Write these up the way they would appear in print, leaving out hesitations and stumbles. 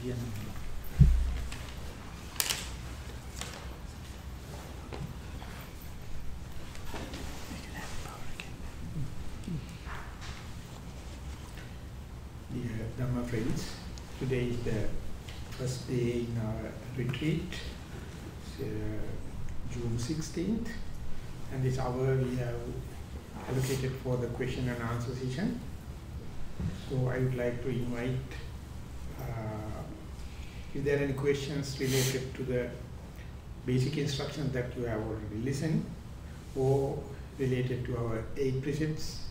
Dear Dhamma friends, today is the first day in our retreat, June 16th, and this hour we have allocated for the question and answer session. So I would like to invite, if there are any questions related to the basic instructions that you have already listened, or related to our 8 precepts,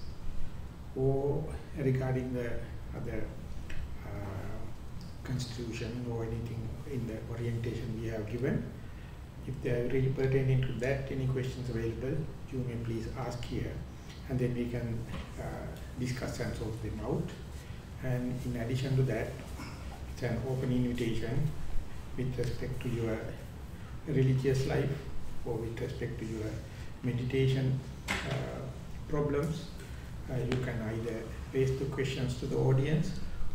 or regarding the other constitution or anything in the orientation we have given. If they are really pertaining to that, any questions available, you may please ask here, and then we can discuss and sort them out. And in addition to that, it's an open invitation with respect to your religious life or with respect to your meditation problems. You can either raise the questions to the audience,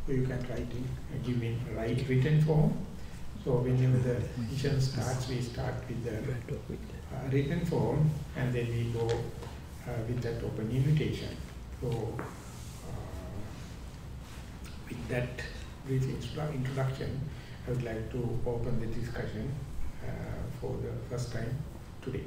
or you can try to give in written form. So whenever the session starts, we start with the written form, and then we go with that open invitation. So with that brief introduction, I would like to open the discussion for the first time today.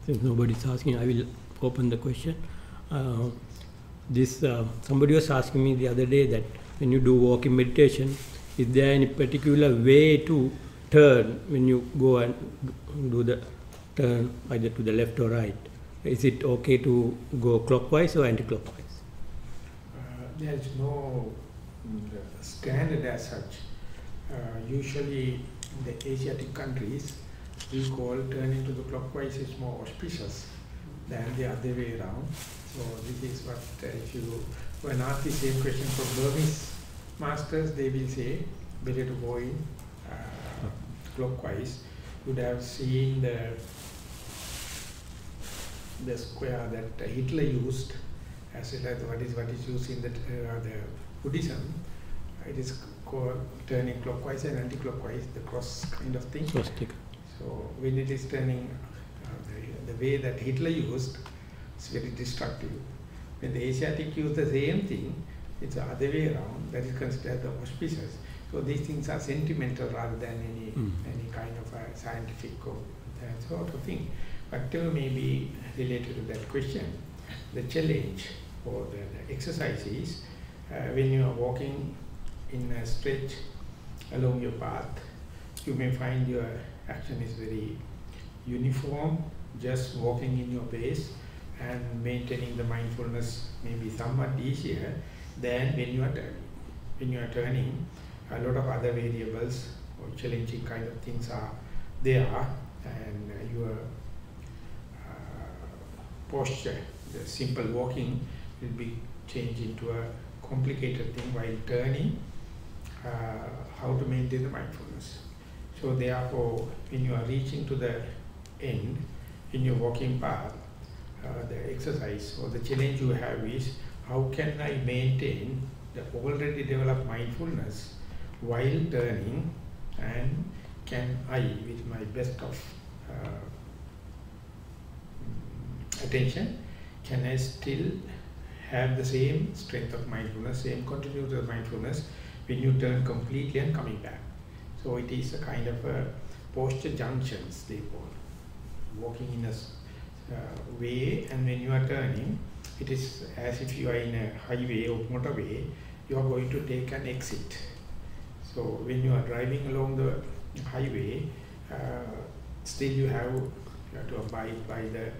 Since nobody is asking, I will open the question. Somebody was asking me the other day that when you do walking meditation, is there any particular way to turn when you go and do the turn either to the left or right? Is it okay to go clockwise or anti-clockwise? There is no standard as such. Usually in the Asiatic countries, we call turning to the clockwise is more auspicious than the other way around. So this is what, if you when asked the same question from Burmese masters, they will say better to go in clockwise. You would have seen the square that Hitler used, as well as what is used in the Buddhism. It is called turning clockwise and anti-clockwise, the cross kind of thing. So when it is turning the way that Hitler used, it's very destructive. When the Asiatic use the same thing, it's the other way around, that is considered the auspicious. So these things are sentimental rather than any kind of a scientific or that sort of thing. Whatever may be related to that question, the challenge or the exercise is when you are walking in a stretch along your path, you may find your action is very uniform, just walking in your pace and maintaining the mindfulness may be somewhat easier than when you are turning. When you are turning, a lot of other variables or challenging kind of things are there, and your posture, the simple walking, will be changed into a complicated thing while turning, how to maintain the mindfulness. So therefore, when you are reaching to the end, in your walking path, the exercise or the challenge you have is, how can I maintain the already developed mindfulness while turning, and can I, with my best of attention, can I still have the same strength of mindfulness, same continuity of mindfulness when you turn completely and coming back. So it is a kind of a posture junctions, they call. walking in a way, and when you are turning, it is as if you are in a highway or motorway, you are going to take an exit. So when you are driving along the highway, still you have to abide by the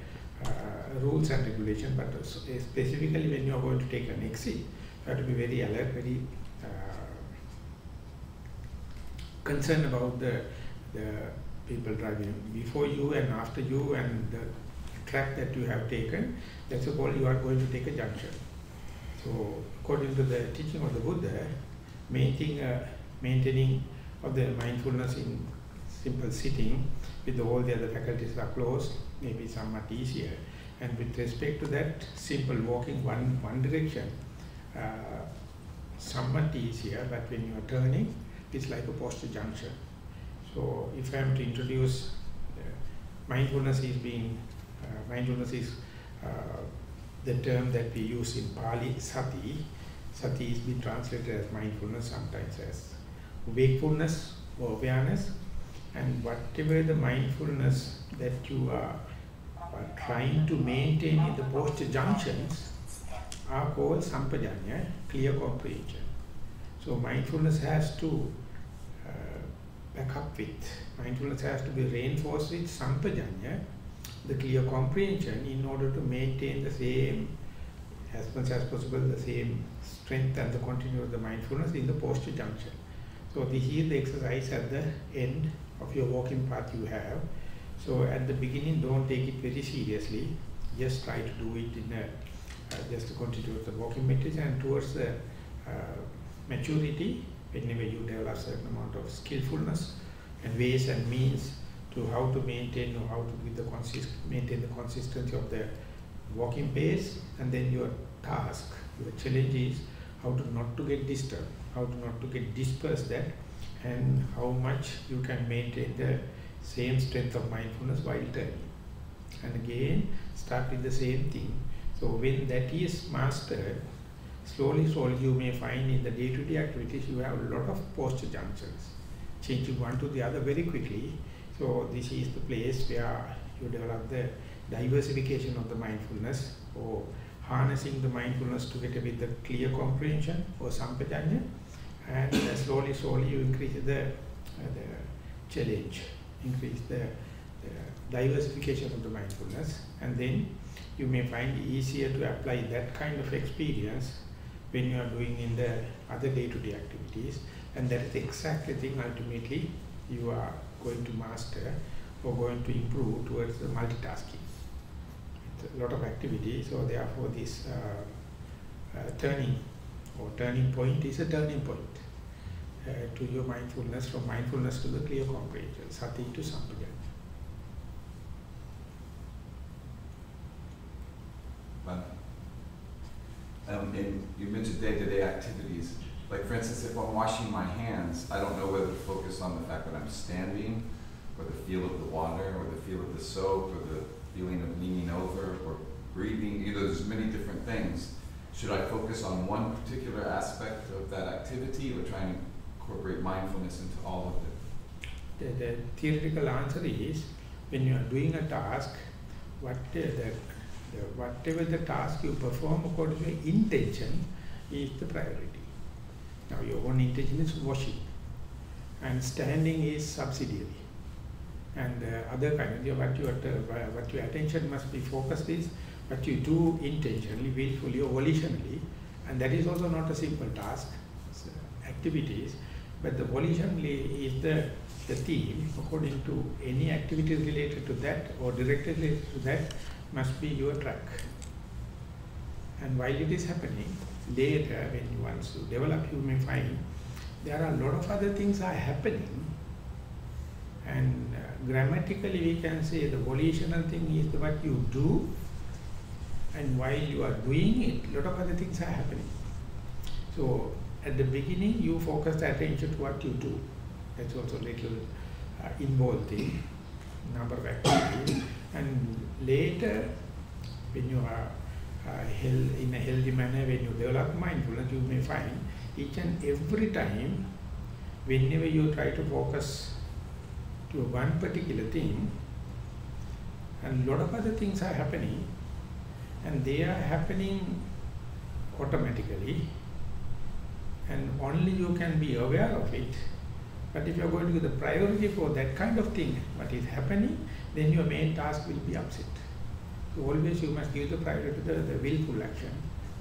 rules and regulations, but specifically when you are going to take an exit, you have to be very alert, very concerned about the people driving before you and after you, and the track that you have taken. That's all you are going to take a junction. So according to the teaching of the Buddha, maintaining of the mindfulness in simple sitting with all the other faculties are closed, maybe somewhat easier. And with respect to that, simple walking one direction, somewhat easier, but when you are turning, it's like a posture junction. So if I am to introduce mindfulness is the term that we use in Pali, sati. Sati is been translated as mindfulness, sometimes as wakefulness or awareness. And whatever the mindfulness that you are trying to maintain in the posture junctions are called sampajanya, clear comprehension. So mindfulness has to back up with, mindfulness has to be reinforced with sampajanya, the clear comprehension, in order to maintain the same, as much as possible, the same strength and the continuity of the mindfulness in the posture junction. So this is the exercise at the end of your walking path you have. So at the beginning, don't take it very seriously. Just try to do it in a, just to continue with the walking meditation, and towards the maturity, whenever you develop a certain amount of skillfulness and ways and means to how to maintain or how to give the maintain the consistency of the walking pace, and then your task, your challenge is how to not to get disturbed, how to not to get dispersed that, and how much you can maintain the same strength of mindfulness while turning. And again, start with the same thing. So when that is mastered, slowly you may find in the day-to-day activities you have a lot of posture junctions, changing one to the other very quickly. So this is the place where you develop the diversification of the mindfulness, or harnessing the mindfulness together with the clear comprehension or sampajanya, and slowly you increase the challenge, increase the diversification of the mindfulness, and then you may find it easier to apply that kind of experience when you are doing in the other day-to-day activities, and that is exactly the thing ultimately you are going to master or going to improve towards the multitasking. It's a lot of activity, so therefore this turning point is a turning point to your mindfulness, from mindfulness to the clear comprehension, sati to sampajanya. And you mentioned day-to-day activities. Like, for instance, if I'm washing my hands, I don't know whether to focus on the fact that I'm standing, or the feel of the water, or the feel of the soap, or the feeling of leaning over, or breathing. You know, there's many different things. Should I focus on one particular aspect of that activity, or try and incorporate mindfulness into all of it? The theoretical answer is, when you are doing a task, whatever the task you perform according to your intention is the priority. Now your own intention is washing, and standing is subsidiary, and other kind of what your attention must be focused is what you do intentionally, willfully or volitionally, and that is also not a simple task, activities, but the volitionally is the theme. According to any activities related to that or directly related to that must be your track. And while it is happening, later when you want to develop, you may find there are a lot of other things are happening, and grammatically we can say the volitional thing is what you do, and while you are doing it, a lot of other things are happening. So at the beginning you focus the attention to what you do. That's also a little involved thing, number of activities, and later when you are in a healthy manner, when you develop mindfulness, you may find each and every time, whenever you try to focus to one particular thing, And a lot of other things are happening, and they are happening automatically, and only you can be aware of it. But if you are going to give the priority for that kind of thing, what is happening, then your main task will be upset. So always you must give the priority to the willful action,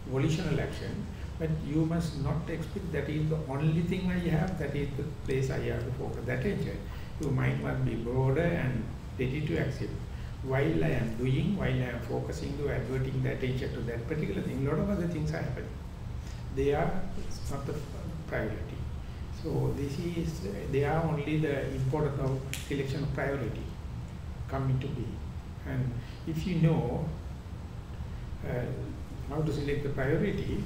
volitional action, but you must not expect that is the only thing I have, that is the place I have to focus that attention. Your mind must be broader and ready to accept. While I am doing, while I am focusing to adverting the attention to that particular thing, a lot of other things are happening. They are not the priority. So this is, they are only the importance of selection of priority come into being. And if you know how to select the priority,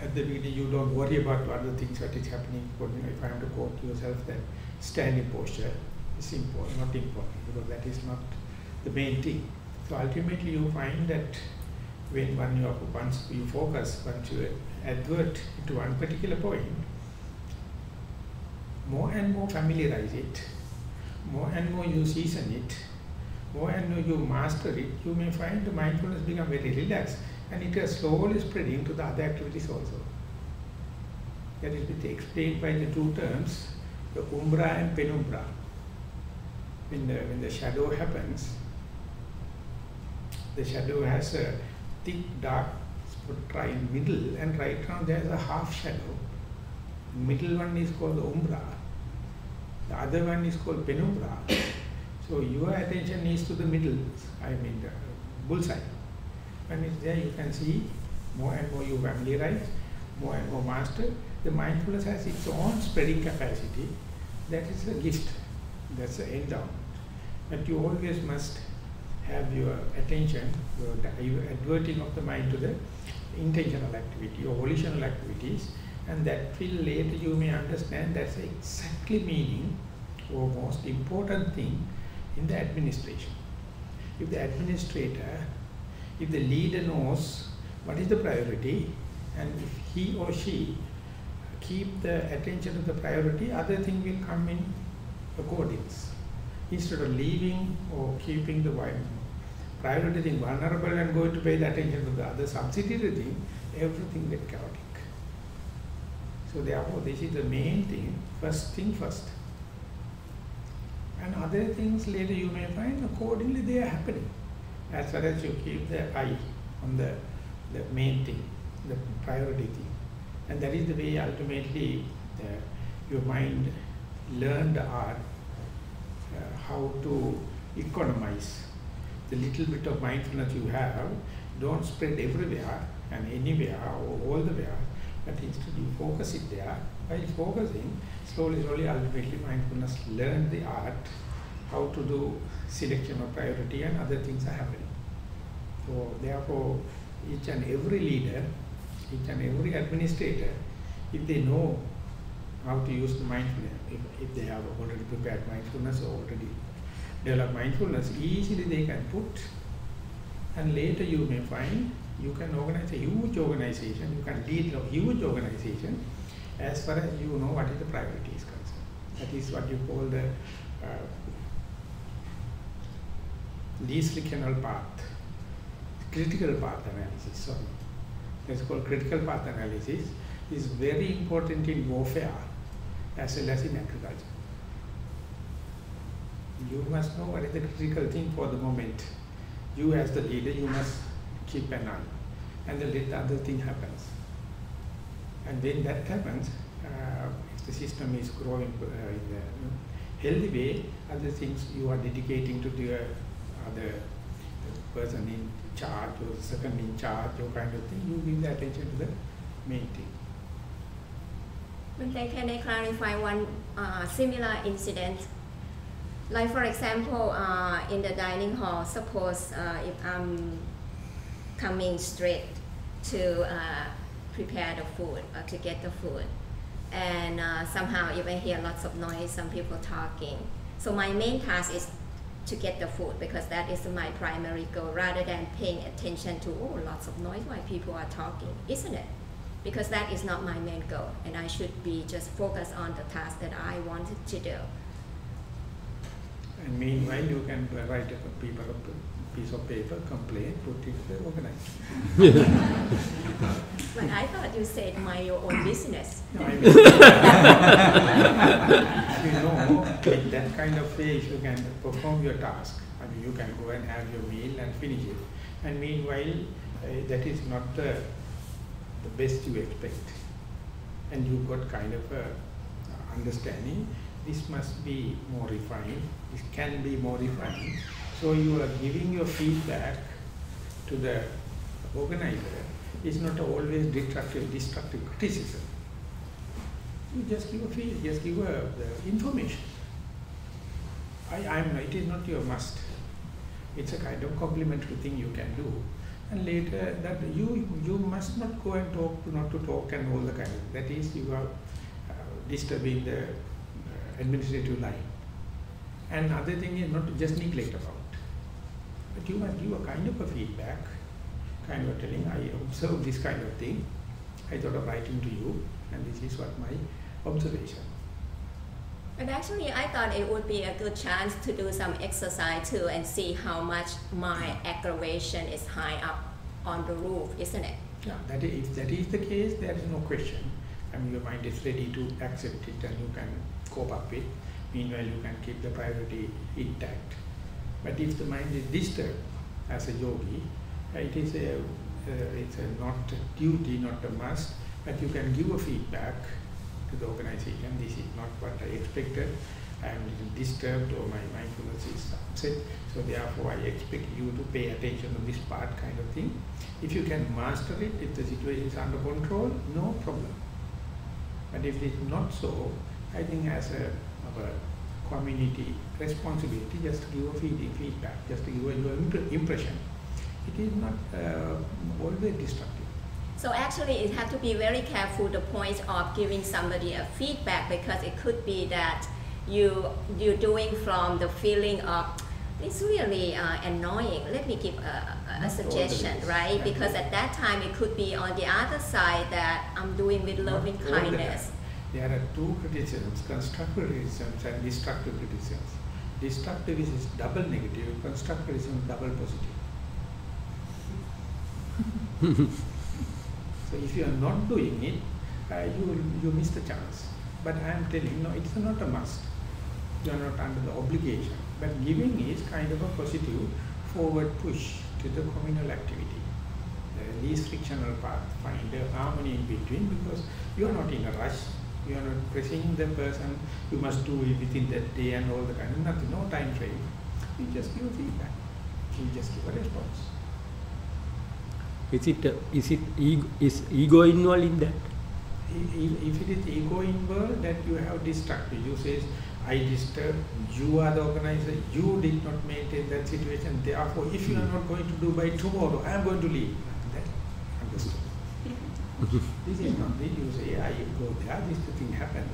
at the beginning you don't worry about other things that is happening. If I am to quote yourself, that standing posture is important, not important, because that is not the main thing. So ultimately you find that once you focus, once you advert to one particular point, more and more familiarize it, more and more you season it, more and more you master it, you may find the mindfulness become very relaxed, and it is slowly spreading to the other activities also. That is explained by the two terms, the umbra and penumbra. When the shadow happens, the shadow has a thick dark spot right in the middle, and right now there is a half shadow. The middle one is called the umbra, the other one is called penumbra. So your attention is to the middle, the bullseye. When it's there, you can see more and more you familiarize, more and more master. The mindfulness has its own spreading capacity. That is a gift. That's an endowment. But you always must have your attention, your adverting of the mind to the intentional activity or volitional activities, and that will later you may understand that's exactly meaning or most important thing in the administration. If the administrator, if the leader knows what is the priority, and if he or she keep the attention to the priority, other thing will come in accordance. Instead of leaving or keeping the priority thing vulnerable and going to pay the attention to the other subsidiary thing, everything gets chaotic. So therefore this is the main thing, first thing first. And other things later you may find accordingly they are happening. As far as you keep the eye on the main thing, the priority thing. And that is the way ultimately your mind learn the art, how to economize the little bit of mindfulness you have. Don't spread everywhere and anywhere or all the way, but instead you focus it there. While focusing, slowly, ultimately mindfulness learn the art, how to do selection of priority, and other things are happening. So therefore, each and every leader, each and every administrator, if they know how to use the mindfulness, if they have already prepared mindfulness or already developed mindfulness, easily they can put, and later you may find you can organize a huge organization, you can lead a huge organization as far as you know what is the priority is concerned. That is what you call the least frictional path, critical path analysis. Sorry. It's called critical path analysis. Is very important in warfare as well as in agriculture. You must know what is the critical thing for the moment. You as the leader, you must keep an eye, and then let the other thing happens. And when that happens, if the system is growing in a healthy way, other things you are dedicating to the other person in charge or the second in charge or kind of thing, you give the attention to the main thing. Can I clarify one similar incident? Like for example, in the dining hall, suppose if I'm coming straight to prepare the food or to get the food, and somehow if I hear lots of noise, some people talking, so my main task is to get the food, because that is my primary goal, rather than paying attention to, oh, lots of noise, why people are talking, isn't it? Because that is not my main goal, and I should be just focused on the task that I wanted to do. And meanwhile, you can write a piece of paper, complain, put it organized. But I thought you said mind your own business. No, I mean, you know, in that kind of way, if you can perform your task, I mean, you can go and have your meal and finish it. And meanwhile, that is not the best you expect. And you got kind of a understanding, this must be more refined, this can be more refined. So you are giving your feedback to the organizer. It's not always destructive criticism. You just give a feed, just give the information. It is not your must. It's a kind of complimentary thing you can do. And later that you must not go and talk, not to talk and all the kind of, that is you are disturbing the administrative line. And other thing is not to just neglect about. But you must give a kind of a feedback, kind of telling, I observed this kind of thing, I thought of writing to you, and this is what my observation. But actually, I thought it would be a good chance to do some exercise too and see how much my aggravation is high up on the roof, isn't it? Yeah, if that is the case, there is no question. I mean, your mind is ready to accept it and you can cope up with. Meanwhile, you can keep the priority intact. But if the mind is disturbed as a yogi, it's a not a duty, not a must, but you can give a feedback to the organization. This is not what I expected. I am disturbed or my mindfulness is upset. So therefore, I expect you to pay attention to this part, kind of thing. If you can master it, if the situation is under control, no problem. But if it is not so, I think as a community responsibility, just to give a feedback, just to give your impression. It is not always destructive. So actually, it has to be very careful the point of giving somebody a feedback, because it could be that you're doing from the feeling of it's really annoying. Let me give a suggestion, right? Because at that time it could be on the other side that I'm doing with loving kindness. There are two criticisms: constructive criticisms and destructive criticisms. Destructive is double negative; constructive criticism is double positive. So if you are not doing it, you miss the chance. But I am telling you, no, it's not a must. You are not under the obligation. But giving is kind of a positive forward push to the communal activity. The least frictional path, find a harmony in between, because you are not in a rush. You are not pressing the person, you must do it within that day and all the kind of nothing, no time frame. You just give feedback. You just give a response. Is ego involved in that? If it is ego involved, that you have destructive. You say, I disturb, you are the organizer, you did not maintain that situation, therefore if you are not going to do by tomorrow, I am going to leave. That understood. This is not this. You say, I go there, this thing happened.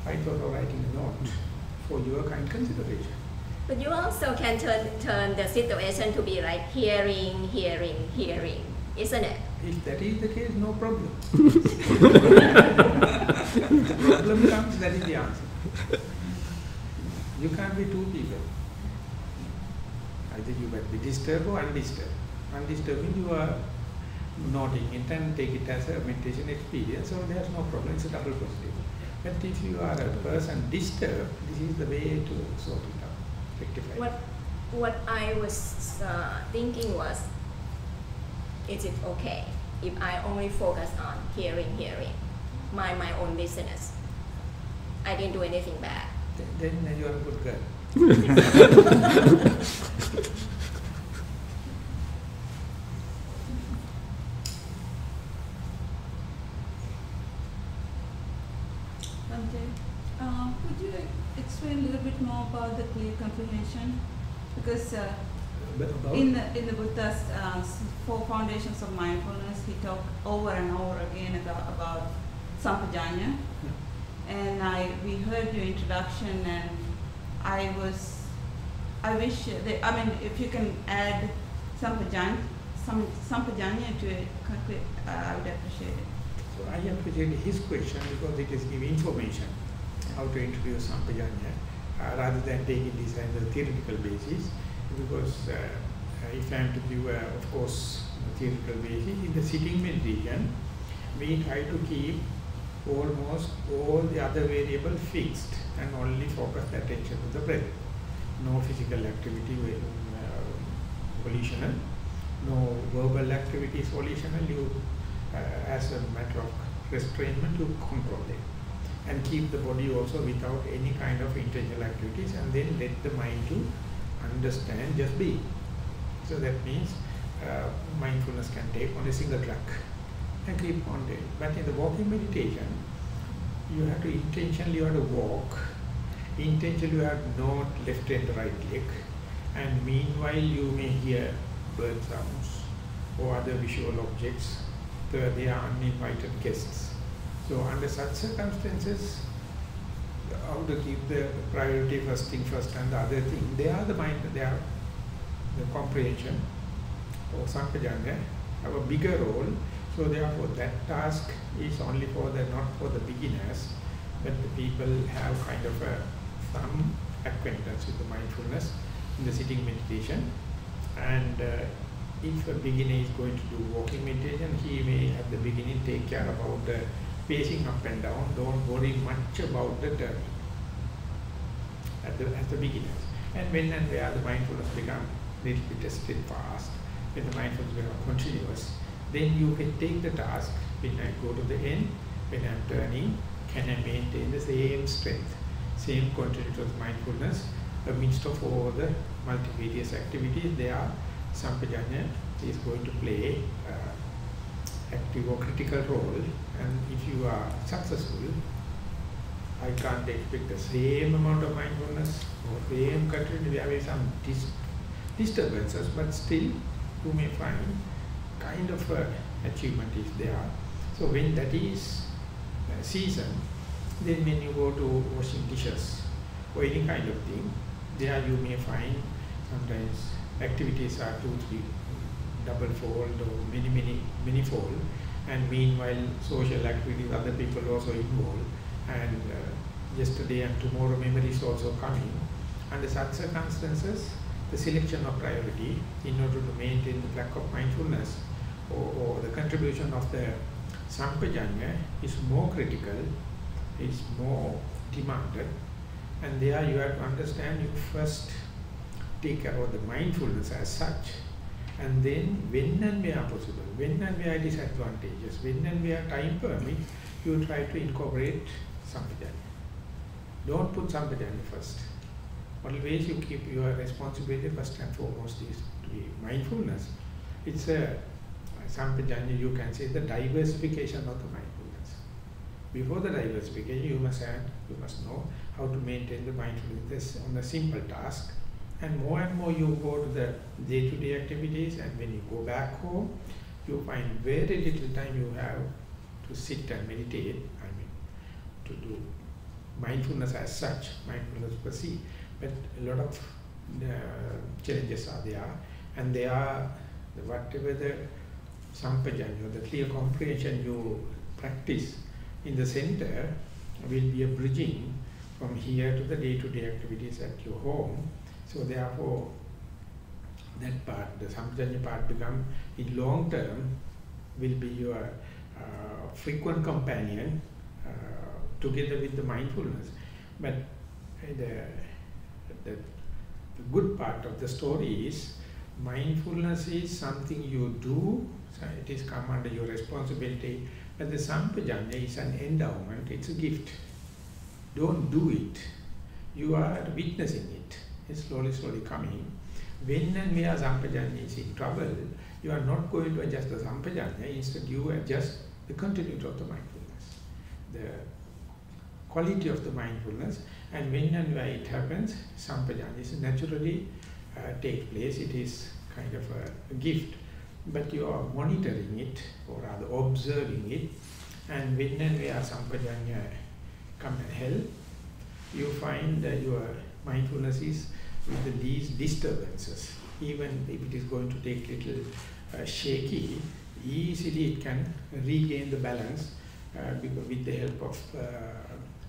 I thought of writing a note for your kind consideration. But you also can turn the situation to be like hearing, isn't it? If that is the case, no problem. Problem comes, that is the answer. You can't be two people. Either you must be disturbed or undisturbed. Undisturbed means you are noting it and take it as a meditation experience, so there's no problem, it's a double positive. But if you are a person disturbed, this is the way to sort it out, rectify it. What I was thinking was, is it okay if I only focus on hearing, mind my own business? I didn't do anything bad. Then you are a good girl. Could you explain a little bit more about the clear comprehension? Because in the Buddha's 4 foundations of mindfulness, he talked over and over again about sampajanya. And we heard your introduction, and I wish that, I mean, if you can add sampajanya to it, I would appreciate it. So I appreciate his question because it is giving information how to introduce sampajanya. rather than taking this as a theoretical basis. Because if I am to give, of course, a theoretical basis, in the sitting meditation, we try to keep almost all the other variables fixed and only focus the attention to the breath. No physical activity volitional, no verbal activity is volitional. You, as a matter of restrainment, you control them. And keep the body also without any kind of intentional activities, and then let the mind to understand, just be. So that means mindfulness can take on a single track and keep on doing. But in the walking meditation, you have to intentionally walk, intentionally you have to note left and right leg, and meanwhile you may hear bird sounds or other visual objects. They are uninvited guests. So under such circumstances, how to keep the priority first thing first and the other thing, they are the mind, they are the comprehension or sampajanya have a bigger role. So therefore that task is only for the, not for the beginners, but the people have kind of some acquaintance with the mindfulness in the sitting meditation. And if a beginner is going to do walking meditation, he may at the beginning take care about the pacing up and down. Don't worry much about the turning at the beginners. And when and where the mindfulness becomes a little bit steadfast, when the mindfulness becomes continuous, then you can take the task. When I go to the end, when I'm turning, can I maintain the same strength, same continuity of mindfulness amidst of all the multivarious activities? There, sampajanya is going to play active or critical role, and if you are successful, I can't expect the same amount of mindfulness or same continuity. There will be some disturbances, but still you may find kind of achievement is there. So when that is season, then when you go to washing dishes or any kind of thing, there you may find sometimes activities are 2, 3 double fold or many fold, and meanwhile social activities, other people also involved, and yesterday and tomorrow memories also coming. Under such circumstances, the selection of priority in order to maintain the track of mindfulness or the contribution of the sampajanya is more critical, is more demanded, and there you have to understand you first take care of the mindfulness as such, and then when and where possible, when and where it is advantageous, when and where time permits, you try to incorporate sampajanya. Don't put sampajanya first. Always you keep your responsibility first and foremost is to be mindfulness. It's a sampajanya, you can say the diversification of the mindfulness. Before the diversification, you must know how to maintain the mindfulness on a simple task. And more you go to the day-to-day activities, and when you go back home, you find very little time you have to sit and meditate, to do mindfulness as such, mindfulness per se. But a lot of challenges are there, and they are whatever the sampajanya, the clear comprehension you practice in the center will be a bridging from here to the day-to-day activities at your home. So therefore, that part, the sampajanya part, become in long term will be your frequent companion together with the mindfulness. But the good part of the story is mindfulness is something you do, so it is come under your responsibility, but the sampajanya is an endowment, it's a gift. Don't do it. You are witnessing it. It's slowly coming. When and where sampajanya is in trouble, you are not going to adjust the sampajanya, instead you adjust the continuity of the mindfulness, the quality of the mindfulness, and when and where it happens, sampajanya is naturally takes place. It is kind of a gift, but you are monitoring it, or rather observing it, and when and where sampajanya come and help, you find that your mindfulness is with the least disturbances. Even if it is going to take little shaky, easily it can regain the balance because with the help of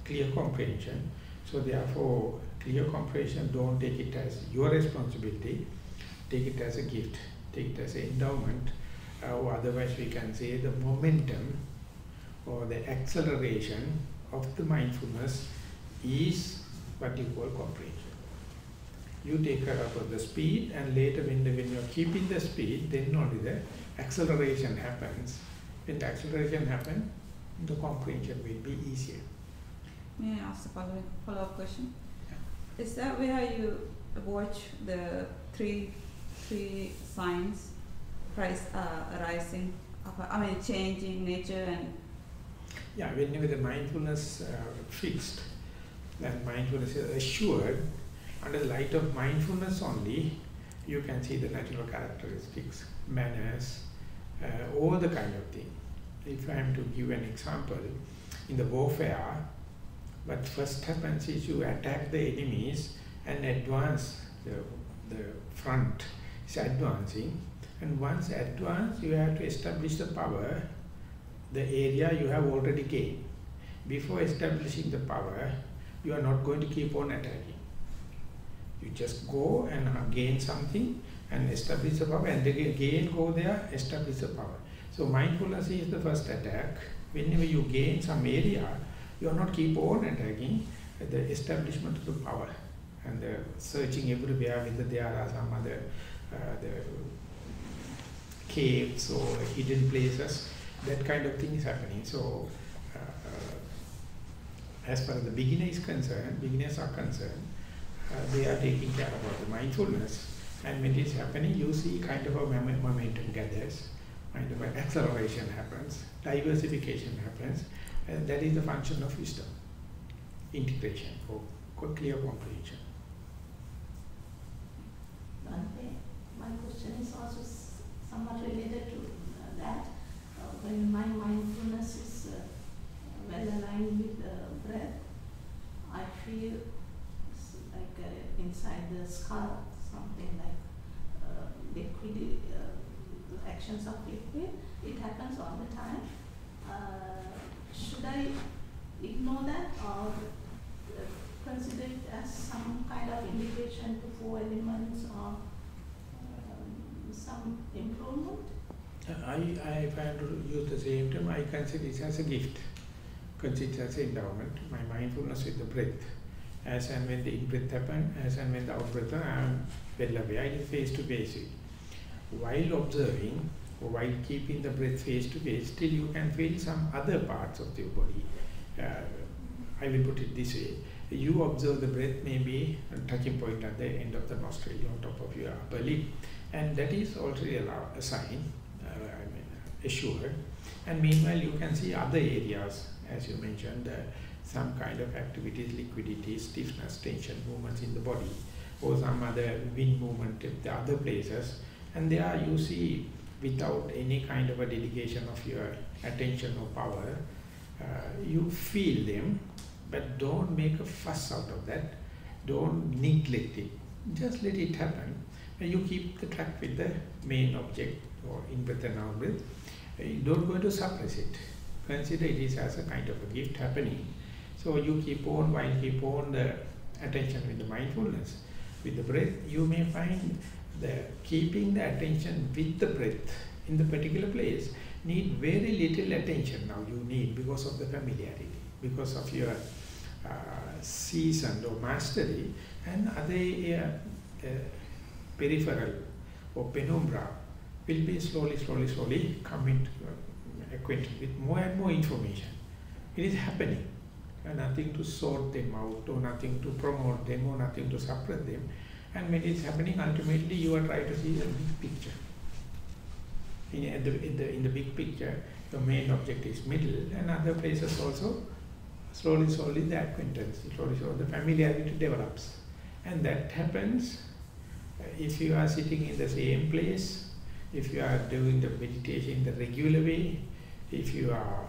clear comprehension. So therefore, clear comprehension, don't take it as your responsibility, take it as a gift, take it as an endowment, or otherwise we can say the momentum or the acceleration of the mindfulness is what you call comprehension. You take care of the speed, and later when you're keeping the speed, then only the acceleration happens. When the acceleration happens, the comprehension will be easier. May I ask a follow-up question? Yeah. Is that where you watch the three signs arising, changing nature and... Yeah, whenever the mindfulness fixed, that mindfulness is assured, under the light of mindfulness only, you can see the natural characteristics, manners, all the kind of thing. If I am to give an example, in the warfare, what first happens is you attack the enemies and advance, the front is advancing, and once advanced, you have to establish the power, the area you have already gained. Before establishing the power, you are not going to keep on attacking. You just go and gain something and establish the power, and again go there, establish the power. So mindfulness is the first attack. Whenever you gain some area, you are not keep on attacking, the establishment of the power and the searching everywhere whether there are some other the caves or hidden places. That kind of thing is happening. So as far as the beginners are concerned, they are taking care about the mindfulness, and when it is happening, you see kind of a momentum gathers, kind of an acceleration happens, diversification happens, and that is the function of wisdom, integration for clear comprehension. My question is also somewhat related to that. When my mindfulness is well aligned with the breath, I feel like inside the skull, something like liquid, actions of liquid. It happens all the time. Should I ignore that or consider it as some kind of indication to 4 elements or some improvement? If I have to use the same term, I consider it as a gift, consider it as an endowment, my mindfulness with the breath. As and when the in-breath happens, as and when the out-breath happens, I am well aware, it is face-to-face. While observing, or while keeping the breath face-to-face, still you can feel some other parts of your body. I will put it this way. You observe the breath maybe a touching point at the end of the nostril, on top of your upper lip. And that is already a sign, assured. And meanwhile, you can see other areas, as you mentioned, some kind of activities, liquidity, stiffness, tension, movements in the body, or some other wind movement at the other places. And there you see, without any kind of a dedication of your attention or power, you feel them, but don't make a fuss out of that. Don't neglect it. Just let it happen. And you keep the track with the main object, or in-breath and out-breath. You don't go to suppress it. Consider it is as a kind of a gift happening. So you keep on, while keep on the attention with the mindfulness, with the breath, you may find the keeping the attention with the breath in the particular place need very little attention now you need because of the familiarity, because of your seasoned or mastery, and other peripheral or penumbra will be slowly coming to acquainted with more and more information. It is happening. Nothing to sort them out, or nothing to promote them, or nothing to suppress them. And when it is happening, ultimately you are trying to see the big picture. In the big picture, the main object is middle, and other places also, slowly the acquaintance, slowly the familiarity develops. And that happens if you are sitting in the same place, if you are doing the meditation in the regular way, if you are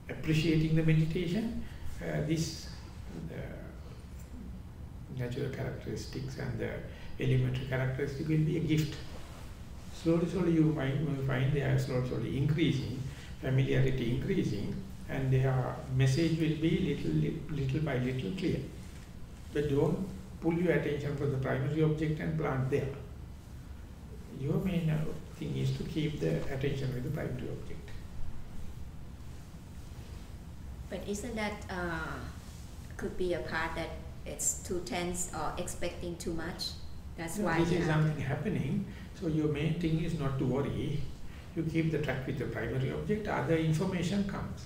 appreciating the meditation, this natural characteristics and the elementary characteristic will be a gift. Slowly you might find they are slowly increasing, familiarity increasing, and their message will be little by little clear. But don't pull your attention from the primary object and plant there. Your main thing is to keep the attention with the primary object. But isn't that could be a part that it's too tense or expecting too much? That's why this is something happening. So your main thing is not to worry. You keep the track with the primary object. Other information comes.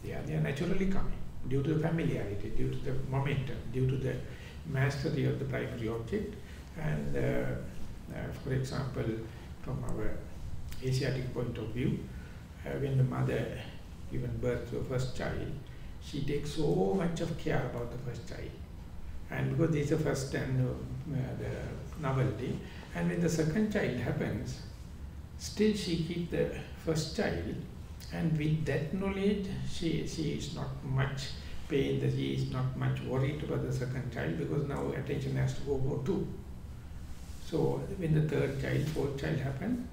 They are naturally coming due to the familiarity, due to the momentum, due to the mastery of the primary object. And for example, from our Asiatic point of view, when the mother given birth to a first child, she takes so much of care about the first child. And because this is the first and the novelty, and when the second child happens, still she keeps the first child, and with that knowledge, she is not much pain, that she is not much worried about the second child, because now attention has to go to. So when the third child, fourth child happen,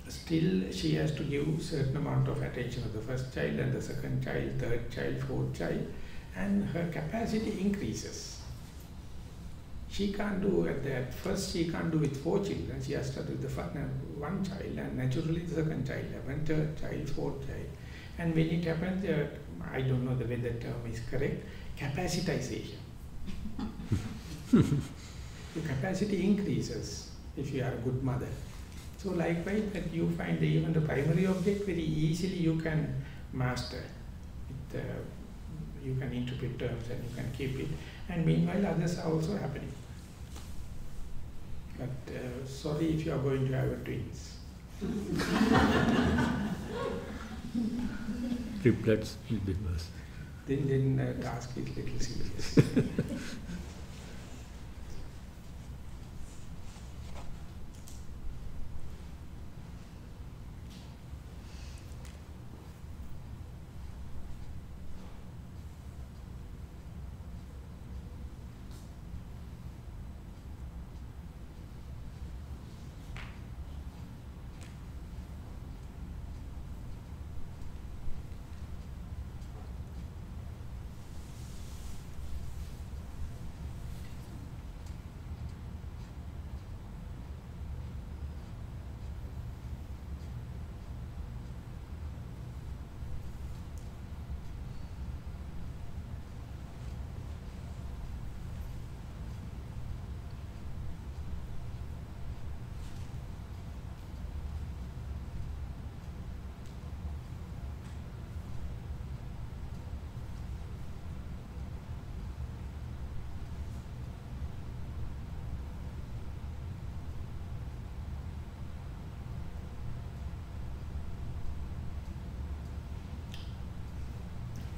still she has to give certain amount of attention to the first child and the second child, third child, fourth child, and her capacity increases. She can't do at first, she can't do with 4 children, she has to do the one child, and naturally the second child happens, third child, fourth child. And when it happens, I don't know the way the term is correct, capacitization. The capacity increases if you are a good mother. So likewise, that you find even the primary object very easily you can master. You can interpret terms and you can keep it. And meanwhile, others are also happening. But sorry if you are going to have a twins. Triplets will be worse. Then the task is a little serious.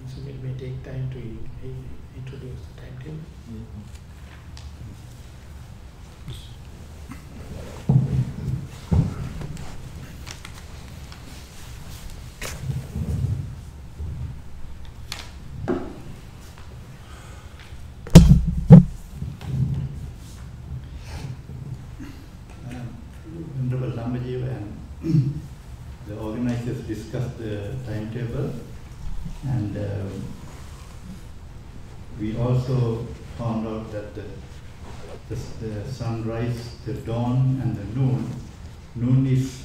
So we may take time to introduce the timetable. Venerable Dhammajiva and the organizers discussed the timetable. And we also found out that the sunrise, the dawn, and the noon is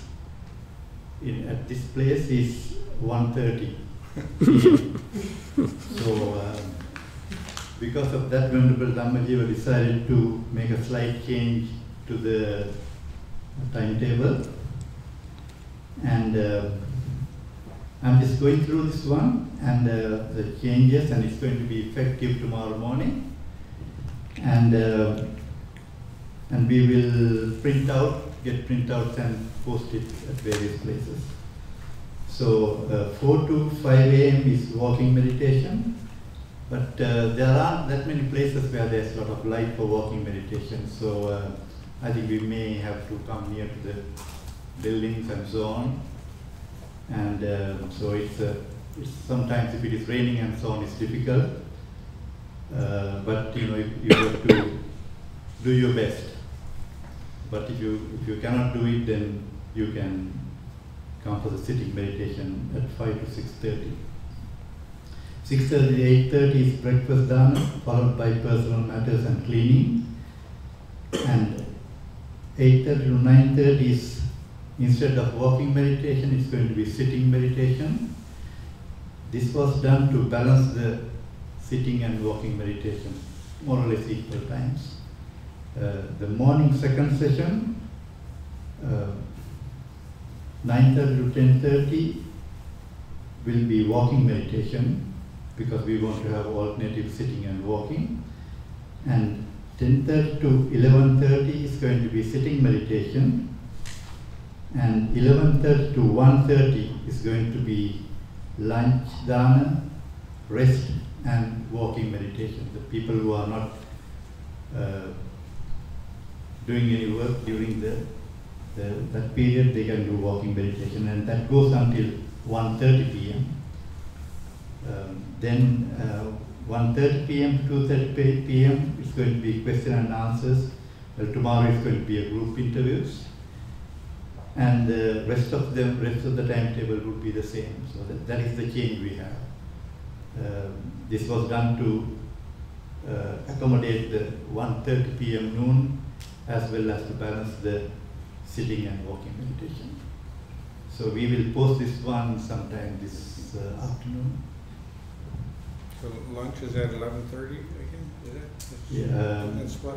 at this place is 1:30 p.m. So because of that, Venerable Dhammajiva decided to make a slight change to the timetable, and I'm just going through this one and the changes, and it's going to be effective tomorrow morning. And we will get printouts and post it at various places. So 4 to 5 a.m. is walking meditation, but there aren't that many places where there's a lot of light for walking meditation. So I think we may have to come near to the buildings and so on. And so it's sometimes if it is raining and so on, it's difficult. But you have to do your best. But if you cannot do it, then you can come for the sitting meditation at 5 to 6:30. 6:30 to 8:30 is breakfast dana, followed by personal matters and cleaning. And 8:30 to 9:30 is, instead of walking meditation, it's going to be sitting meditation. This was done to balance the sitting and walking meditation, more or less equal times. The morning second session, 9:30 to 10:30 will be walking meditation, because we want to have alternative sitting and walking. And 10:30 to 11:30 is going to be sitting meditation, and 11:30 to 1:30 is going to be lunch dana, rest and walking meditation. The people who are not doing any work during that period, they can do walking meditation, and that goes until 1:30 p.m. Then 1:30 p.m. to 2:30 p.m. is going to be question and answers. Well, tomorrow is going to be a group interviews, and the rest of the timetable would be the same. So that is the change we have. This was done to accommodate the 1:30 p.m. noon, as well as to balance the sitting and walking meditation. So we will post this one sometime this afternoon. So lunch is at 11:30 again? Is it? Yeah. That's what?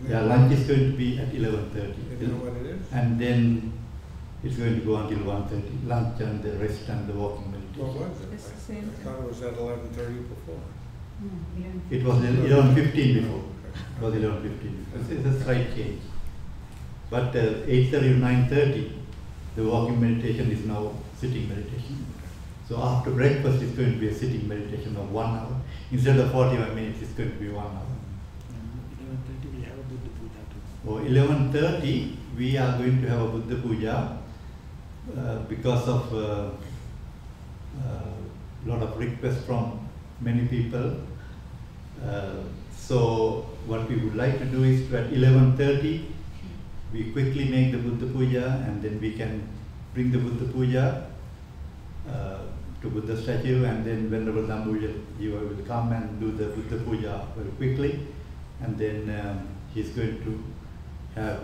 Yeah, lunch is going to be at 11:30. You know what it is? And then it's going to go until 1:30. Lunch and the rest and the walking meditation. What was it? It's the same I thought it was at 11:30 before. It was 11:15 before. It was 11:15. It's a slight change. But 8:30 to 9:30, the walking meditation is now sitting meditation. So after breakfast, it's going to be a sitting meditation of 1 hour. Instead of 45 minutes, it's going to be 1 hour. 11:30 we have a Buddha Puja too. For 11:30, we are going to have a Buddha Puja because of lot of requests from many people. So what we would like to do is to at 11:30, we quickly make the Buddha Puja, and then we can bring the Buddha Puja to Buddha statue, and then Venerable Dhammajiva will come and do the Buddha Puja very quickly, and then he's going to have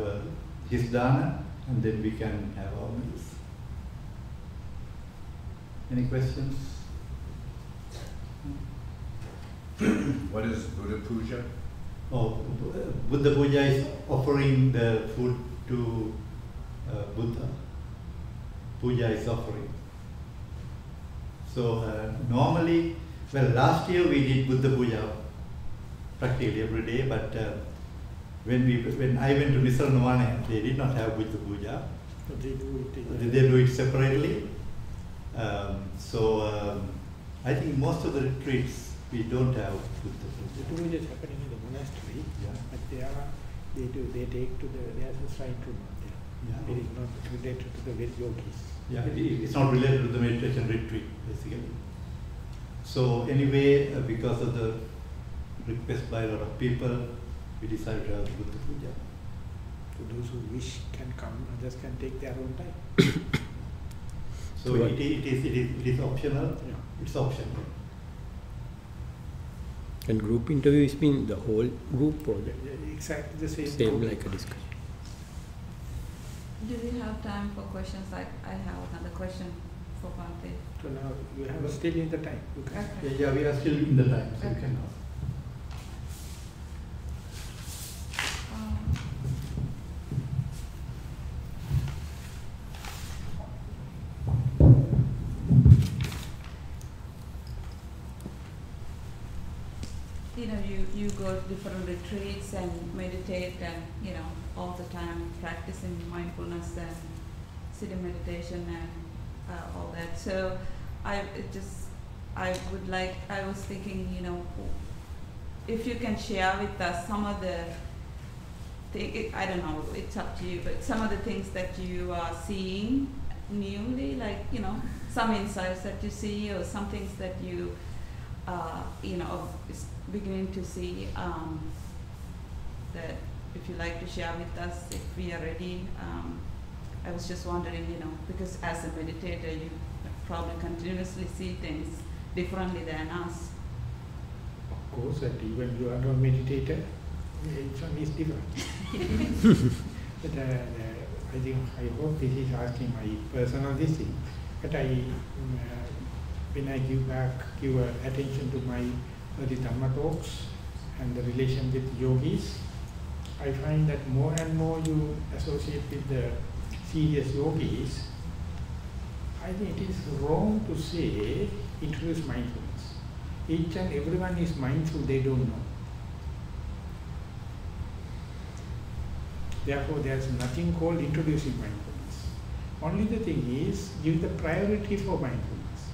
his dana, and then we can have our meals. Any questions? What is Buddha Puja? Oh, Buddha Puja is offering the food to Buddha. Puja is offering. So normally, well, last year we did Buddha Puja practically every day, but when I went to Nissarana, they did not have Buddha Puja. They do it separately. I think most of the retreats we don't have Buddha The Puja. Puja is happening in the monastery, Yeah. but they take to there's a shrine to there. Yeah. It is not related to the yogis. Yeah, it's not related to the meditation retreat, basically. So anyway, because of the request by a lot of people, we decided to have the Buddha Puja. So those who wish can come, others can take their own time. So it is optional. Yeah. It's optional. And group interviews mean the whole group project. Exactly the same. Same like a discussion. Do we have time for questions? I have another question for Bhante. So now you have still in the time. You can. Okay. Yeah, we are still in the time, so you Okay. can ask. You go to different retreats and meditate and, all the time practicing mindfulness and sitting meditation and all that. So I was thinking, if you can share with us some of the I don't know, it's up to you, but some of the things that you are seeing newly, like, some insights that you see or some things that you, is beginning to see, that if you like to share with us, if we are ready, I was just wondering, because as a meditator, you probably continuously see things differently than us. Of course, that even you are not a meditator, each one is different. But I hope this is asking my personal this thing. But when I give attention to my early Dhamma talks and the relation with yogis, I find that more and more you associate with the serious yogis, I think it is wrong to say introduce mindfulness. Each and everyone is mindful, they don't know. Therefore, there is nothing called introducing mindfulness. Only the thing is, give the priority for mindfulness.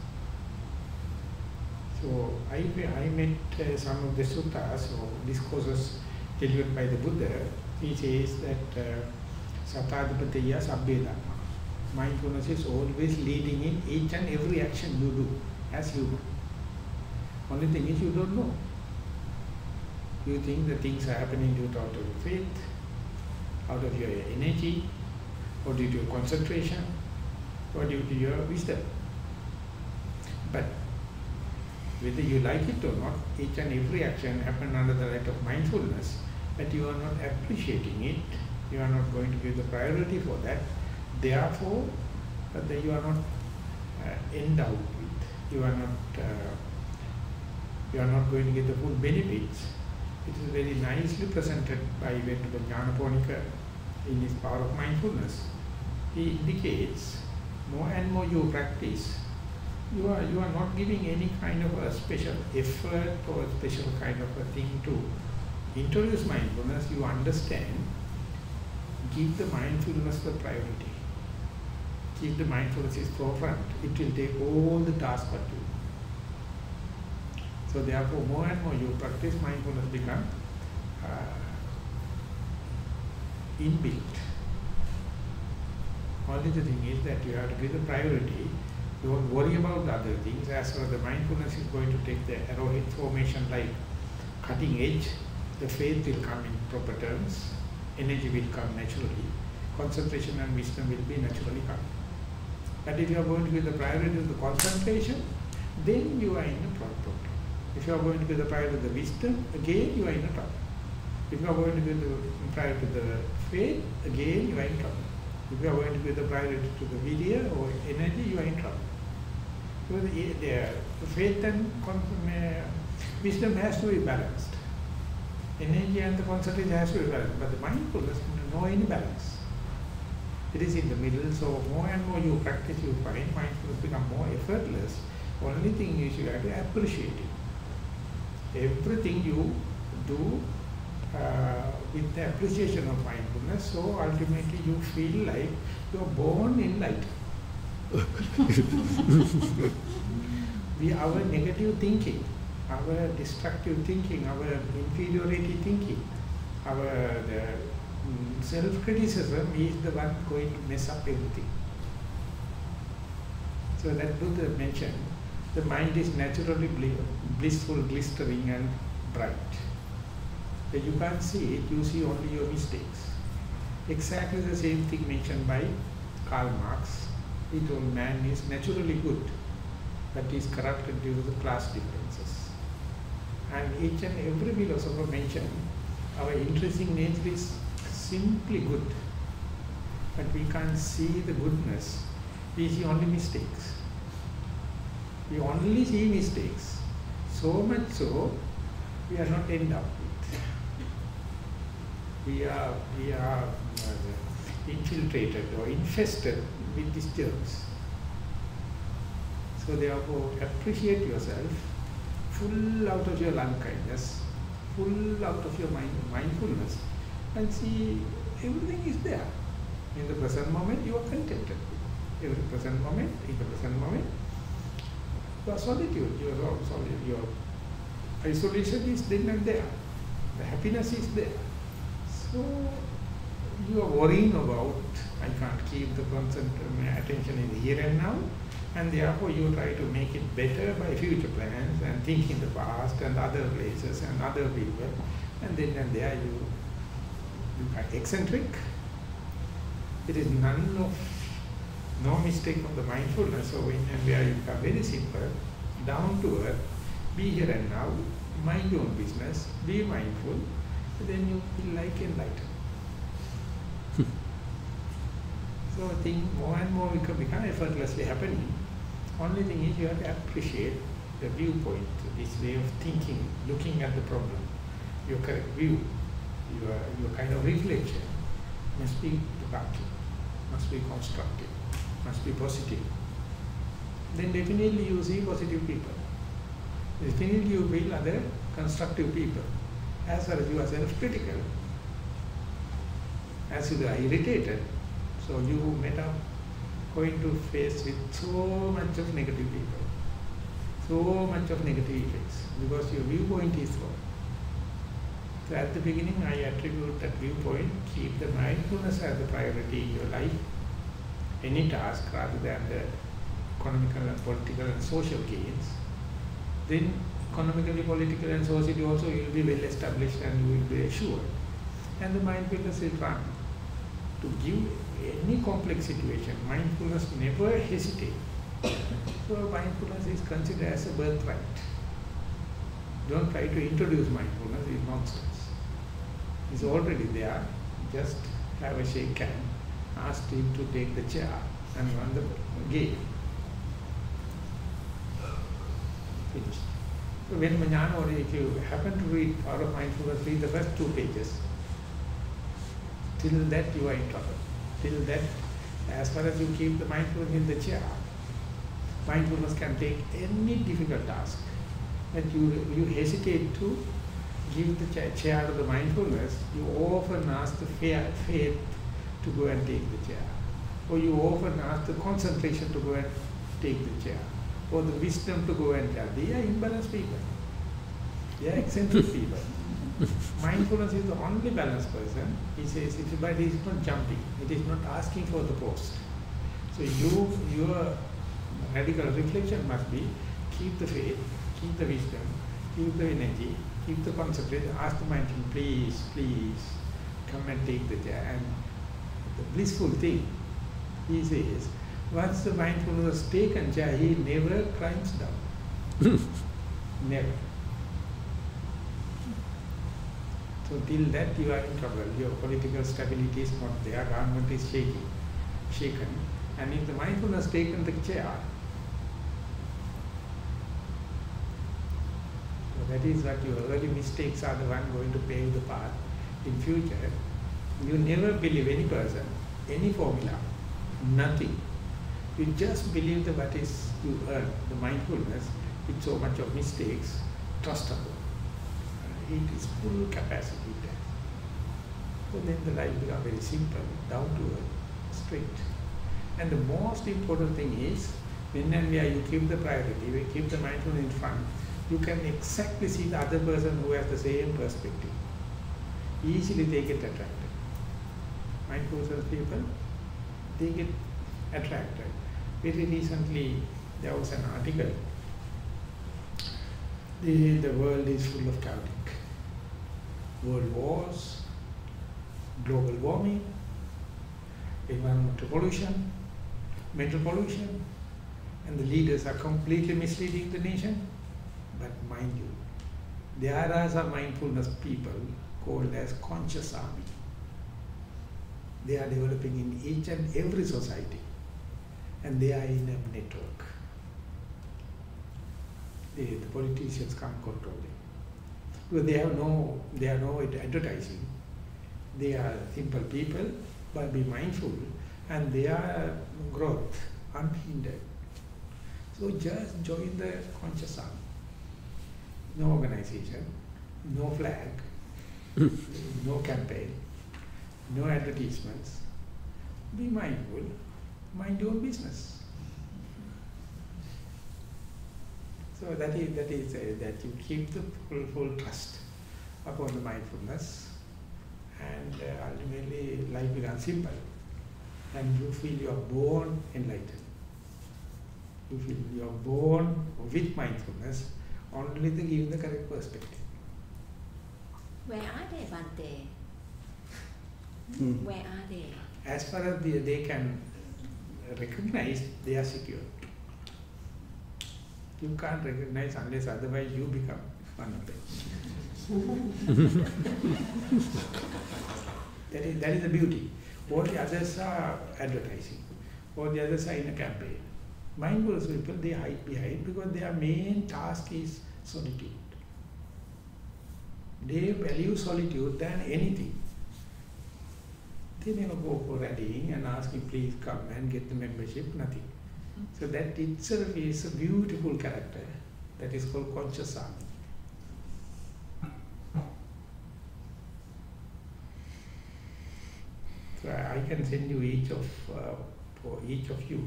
So, I met some of the suttas or discourses delivered by the Buddha. He says that Satadipataya Sabbhe Dhamma. Mindfulness is always leading in each and every action you do as human. Only thing is you don't know. You think the things are happening due to out of your faith, out of your energy, or due to your concentration, or due to your wisdom. But whether you like it or not, each and every action happens under the light of mindfulness, but you are not appreciating it, you are not going to give the priority for that, therefore you are not endowed with, you are not going to get the full benefits. It is very nicely presented by Venerable Jnanaponika in his Power of Mindfulness. He indicates more and more you practice, you are not giving any kind of a special effort or a special kind of a thing to introduce mindfulness. You understand, give the mindfulness the priority. Keep the mindfulness is forefront. It will take all the tasks but you. So therefore, more and more you practice, mindfulness become inbuilt. Only the thing is that you have to give the priority. Don't worry about the other things. As far as the mindfulness is going to take the arrowhead formation like cutting edge, the faith will come in proper terms, energy will come naturally, concentration and wisdom will be naturally coming. But if you are going to give the priority to the concentration, then you are in a problem. If you are going to give the priority to the wisdom, again you are in a trouble. If you are going to give the priority to the faith, again you are in trouble. If you are going to give the priority to the vidya or energy, you are in trouble. So the faith and wisdom has to be balanced. Energy and the concentration has to be balanced, but the mindfulness, no any balance. It is in the middle, so more and more you practice, you find mindfulness become more effortless. Only thing is you have to appreciate it. Everything you do with the appreciation of mindfulness, so ultimately you feel like you are born in light. Our negative thinking, our destructive thinking, our inferiority thinking, our self-criticism is the one going to mess up everything. So that Buddha mentioned, the mind is naturally blissful, glistering and bright. But you can't see it, you see only your mistakes. Exactly the same thing mentioned by Karl Marx. He told man is naturally good, but is corrupted due to the class differences. And each and every philosopher mentioned our intrinsic nature is simply good, but we can't see the goodness. We see only mistakes. We only see mistakes. So much so, we are not endowed with. We are infiltrated or infested with these germs. So therefore, appreciate yourself, full out of your loving kindness, full out of your mindfulness, and see everything is there. In the present moment, you are contented. Every present moment, in the present moment, your solitude, your isolation is then and there. The happiness is there. So you are worrying about, I can't keep the attention in the here and now, and therefore you try to make it better by future plans and think in the past and other places and other people, and then and there you are eccentric, It is no mistake of the mindfulness. So when we are very simple, down to earth, be here and now, mind your own business, be mindful, then you feel like enlightened. So I think more and more become effortlessly happening. Only thing is you have to appreciate the viewpoint, this way of thinking, looking at the problem, your correct view, your kind of reflection must be productive, must be constructive, must be positive. Then definitely you see positive people. Definitely you feel other constructive people. As far as you are self-critical, as you are irritated, so you met up going to face with so much of negative people, so much of negative effects, because your viewpoint is wrong. So at the beginning I attribute that viewpoint, keep the mindfulness as the priority in your life, any task rather than the economical and political and social gains. Then economically, political and socially also you will be well established and you will be assured. And the mindfulness will run. To give any complex situation, mindfulness never hesitate. So mindfulness is considered as a birthright. Don't try to introduce mindfulness, it's nonsense. It's already there. Just have a shake hand, ask him to take the chair and run the game. Finished. So when Jnana, or if you happen to read Power of Mindfulness, read the first 2 pages. Till that you are in trouble. Till that, as far as you keep the mindfulness in the chair, mindfulness can take any difficult task. But you hesitate to give the chair to the mindfulness, you often ask the faith to go and take the chair. Or you often ask the concentration to go and take the chair. Or the wisdom to go and tell. They are imbalanced people. They are eccentric people. Mindfulness is the only balanced person. He says, but it is not jumping. It is not asking for the post. So your radical reflection must be, keep the faith, keep the wisdom, keep the energy, keep the concentration, ask the mind, please, please, come and take the chair. And the blissful thing, he says, once the mindfulness is taken chair, he never climbs down. Never. So till that you are in trouble. Your political stability is not there, government is shaken. And if the mindfulness taken the chair, so that is what your early mistakes are the one going to pave the path. In future, you never believe any person, any formula, nothing. You just believe that what is you earn, the mindfulness, with so much of mistakes, trustable. It is full capacity there. So then the life becomes very simple, down to earth, straight. And the most important thing is, when and where you keep the priority, you keep the mindfulness in front, you can exactly see the other person who has the same perspective. Easily they get attracted. Mindfulness people, they get attracted. Very recently, there was an article, the world is full of chaotic. World wars, global warming, environmental pollution, mental pollution, and the leaders are completely misleading the nation. But mind you, there are some mindfulness people called as conscious army. They are developing in each and every society, and they are in a network. The politicians can't control them. Because they are no advertising. They are simple people, but be mindful, and their growth unhindered. So just join the conscious army. No organization, no flag, no campaign, no advertisements. Be mindful, mind your own business. So that is that you keep the full trust upon the mindfulness, and ultimately life becomes simple, and you feel you are born enlightened. You feel you are born with mindfulness, only to give the correct perspective. Where are they, Bhante? Where are they? as far as they can recognize, they are secure. You can't recognize unless otherwise you become one of them. That is the beauty. All the others are advertising. All the others are in a campaign. Mindfulness people, they hide behind because their main task is solitude. They value solitude than anything. They never go for rallying and asking, please come and get the membership, nothing. So that itself is a beautiful character. That is called conscious army. So I can send you for each of you,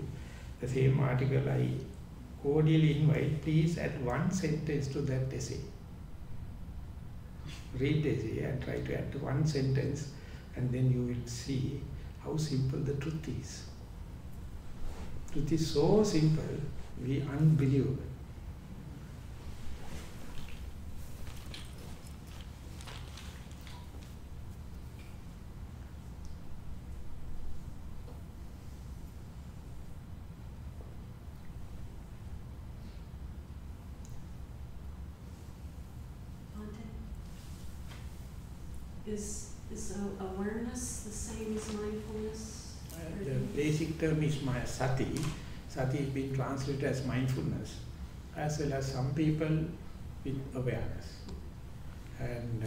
the same article. I cordially invite, please add one sentence to that essay. Read the essay and try to add one sentence, and then you will see how simple the truth is. Truth is so simple, we unbelievable. Is awareness the same as mindfulness? The basic term is sati. Sati is being translated as mindfulness, as well as some people with awareness. And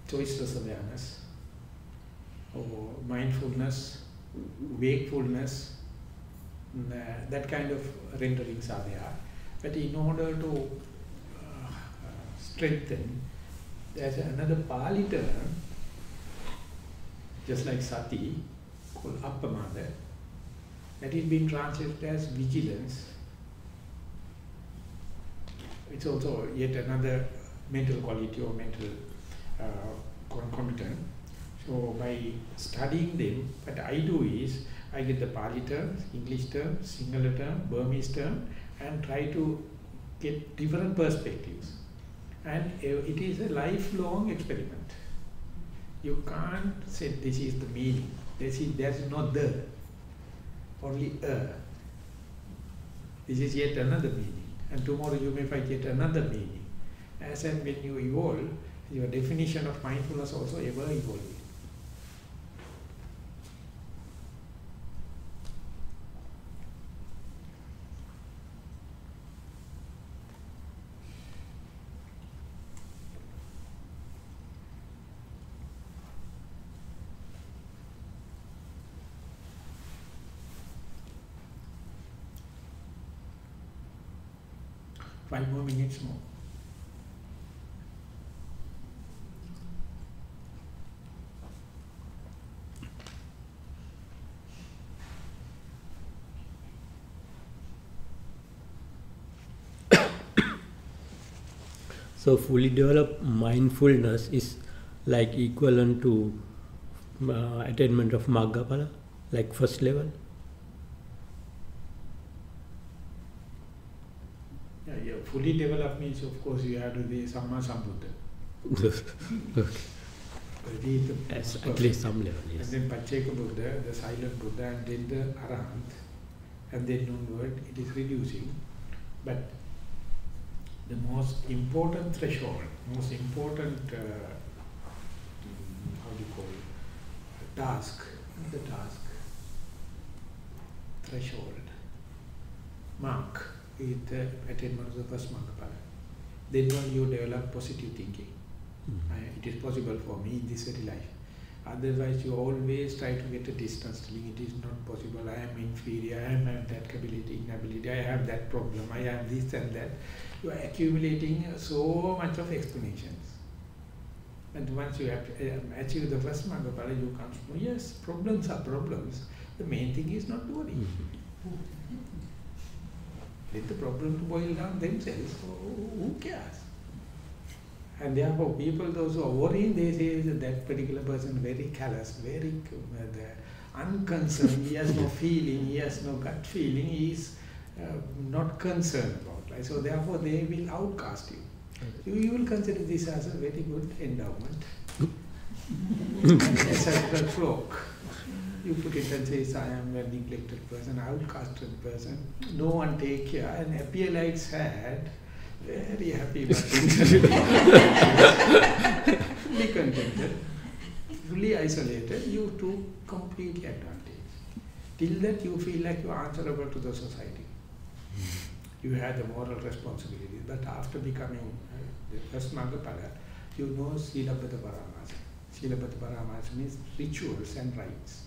choiceless awareness, or mindfulness, wakefulness, that kind of renderings are there. But in order to strengthen, there's another Pali term, just like sati, called appamada, that is being translated as vigilance. It's also yet another mental quality or mental concomitant. So by studying them, what I do is, I get the Pali terms, English term, Sinhala term, Burmese term, and try to get different perspectives. And it is a lifelong experiment. You can't say this is the meaning. There's no the, only a. This is yet another meaning. And tomorrow you may find yet another meaning. As and when you evolve, your definition of mindfulness also ever evolving. Five more minutes more. So fully developed mindfulness is like equivalent to attainment of Maggaphala, like first level. Yeah, fully developed means, of course, you have to be Samma Sambuddha. Okay. Yes, at least some level, yes. And then Pacceka Buddha, the silent Buddha, and then the Arahant, and then onward it is reducing. But the most important threshold, most important, threshold, mark, is the attainment of the first Maggaphala. Then only you develop positive thinking. It is possible for me in this very life. Otherwise, you always try to get a distance, telling it is not possible, I am inferior, I have that capability, inability, I have that problem, I have this and that. You are accumulating so much of explanations. And once you have achieved the first Maggaphala, you come to know, yes, problems are problems. The main thing is not to worry. Let the problem to boil down themselves. Who cares? And therefore, people, those who are worrying, they say that particular person very callous, very unconcerned, he has no feeling, he has no gut feeling, he is not concerned about life. So therefore, they will outcast you. You will consider this as a very good endowment. As a cloak, you put it and say, I am a neglected person, outcasted person, no one take care, and appear like sad, very happy, but fully contented, fully isolated, you took completely advantage. Till that you feel like you are answerable to the society. You have the moral responsibility, but after becoming the first Magapala, you know Silabbata Paramasa. Silabbata Paramasa means rituals and rites.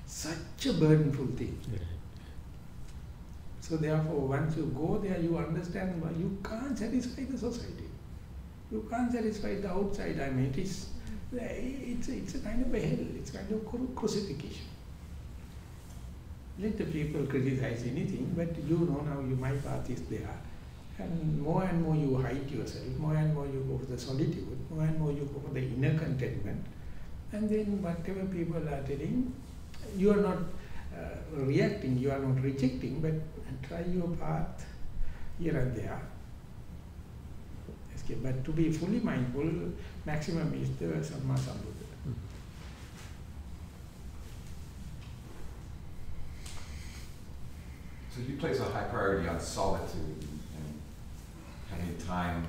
Such a burdenful thing. So therefore, once you go there, you understand why you can't satisfy the society. You can't satisfy the outside. I mean, it's a kind of a hell. It's kind of crucifixion. Let the people criticize anything, but you know now my path is there. And more you hide yourself, more and more you go for the solitude, more and more you go for the inner contentment. And then whatever people are telling, you are not reacting, you are not rejecting, but try your path here and there. Okay, but to be fully mindful, maximum is the Samma Sambuddha. So you place a high priority on solitude and having time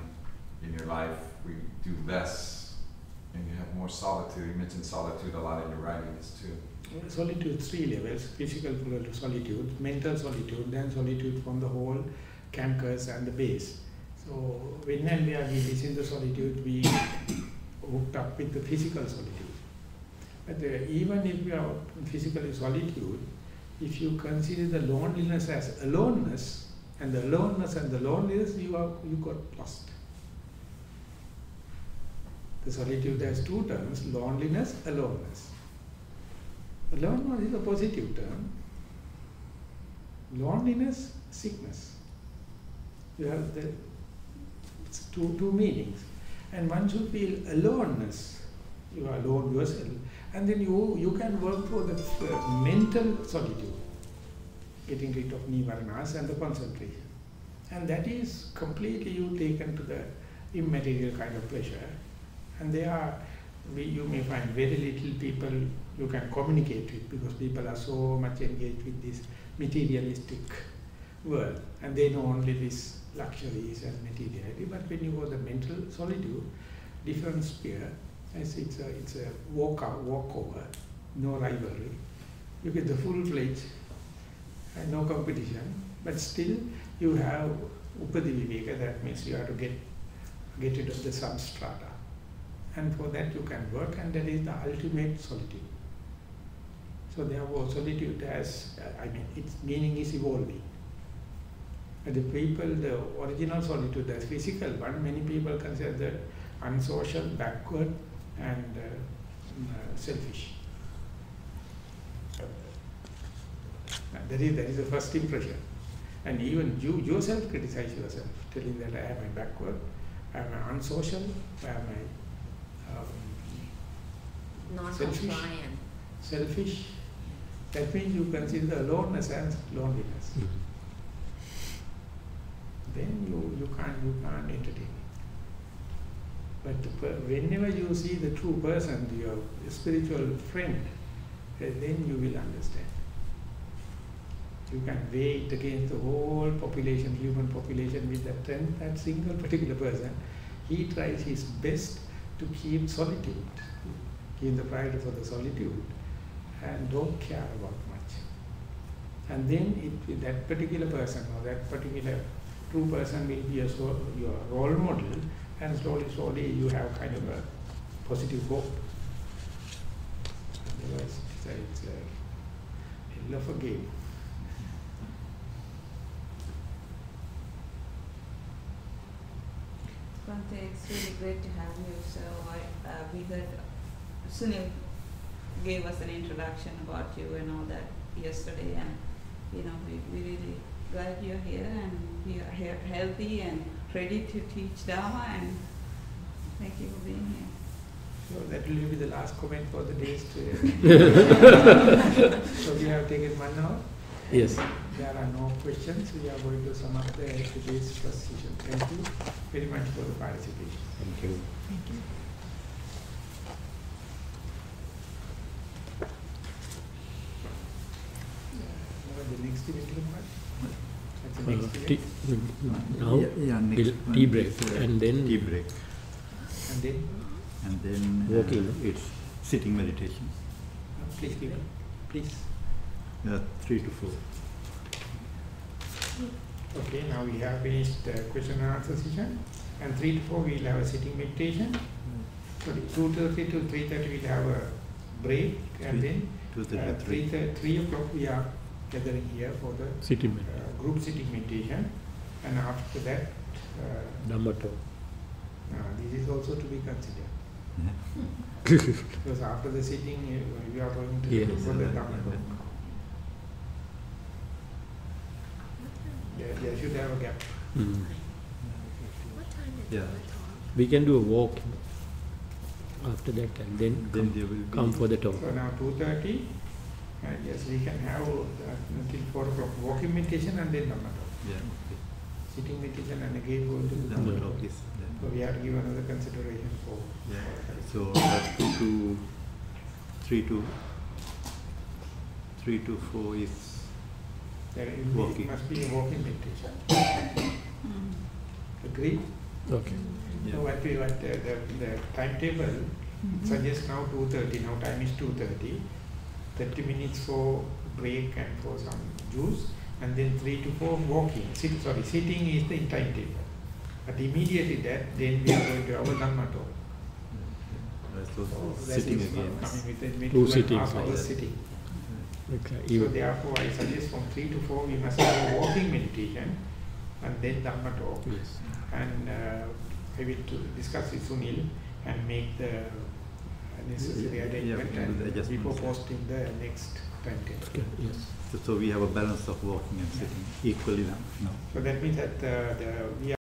in your life where you do less and you have more solitude. You mentioned solitude a lot in your writings too. Solitude, 3 levels: physical solitude, mental solitude, then solitude from the whole campus and the base. So when and where we listen to solitude, we hooked up with the physical solitude. But even if we are in physical solitude, if you consider the loneliness as aloneness, and the aloneness and the loneliness, you got lost. The solitude has 2 terms: loneliness, aloneness. Aloneness is a positive term. Loneliness, sickness. You have it's two meanings. And once you feel aloneness, you are alone yourself, and then you can work for the mental solitude, getting rid of nivaranas and the concentration. And that is completely you taken to the immaterial kind of pleasure. And you may find very little people you can communicate with, because people are so much engaged with this materialistic world, and they know only these luxuries and materiality. But when you go the mental solitude, different sphere, it's a walkover, no rivalry. You get the full-fledged and no competition, but still you have upadiviveka. That means you have to get rid of the substrata. And for that you can work, and that is the ultimate solitude. So therefore solitude has, its meaning is evolving. But the original solitude, the physical one, many people consider that unsocial, backward, and selfish. That is the first impression. And even you yourself criticize yourself, telling that I am a backward, I am unsocial, I am non-compliant. Selfish. That means you consider aloneness as loneliness. Then you can't entertain it. But whenever you see the true person, your spiritual friend, then you will understand. You can weigh it against the whole population, human population, with that single particular person. He tries his best to keep solitude, keep the priority for the solitude, and don't care about much. And then that particular person or that particular true person will be your role model, and slowly you have kind of a positive hope. Otherwise, it's a hell of a game. Bhante, it's really great to have you. So we heard Sunil gave us an introduction about you and all that yesterday, and we really glad you're here, and we are here healthy and ready to teach Dharma, and thank you for being here. So that will be the last comment for the day's today. So we have taken 1 hour. Yes. There are no questions. We are going to sum up today's first session. Thank you very much for the participation. Thank you. Thank you. next event to the part? That's the next event. Now, next tea one break, is, and then tea break, And then, walking. it's sitting meditation. please give it, please. 3 to 4. Okay, now we have finished question and answer session. And 3 to 4 we will have a sitting meditation. Sorry, 2:30 to 3:30 we will have a break, and then 3 o'clock we are gathering here for the sitting group sitting meditation. And after that, Dhamma talk. this is also to be considered. Because after the sitting, we are going to Yes. do for the Dhamma talk. There should have a gap. Yeah. We can do a walk after that, and then Then there will come be for the talk. So now 2:30, yes, we can have until 4 o'clock walking meditation and then Dhamma talk. Yeah. Okay. Sitting meditation and again going to the Dhamma Dhamma talk talk. is then. So we have to give another consideration for. Yeah. So 3 to 4 is There walking. must be a walking meditation. Agree? Okay. Yeah. So what the timetable suggests now 2:30. Now time is 2:30. 30 minutes for break and for some juice, and then 3 to 4 walking. Sitting is the timetable. But immediately that, then we are going to our Dhamma talk. So that sitting is again. coming with the Two sittings half like hour that. sitting. Okay. So Even, therefore I suggest from 3 to 4 we must have a walking meditation and then Dhamma talk. yes. And I will discuss with Sunil and make the necessary arrangement we can do the and adjustments, before yeah. posting the next timetable. Okay. Yes. So we have a balance of walking and sitting equally now. So that means that we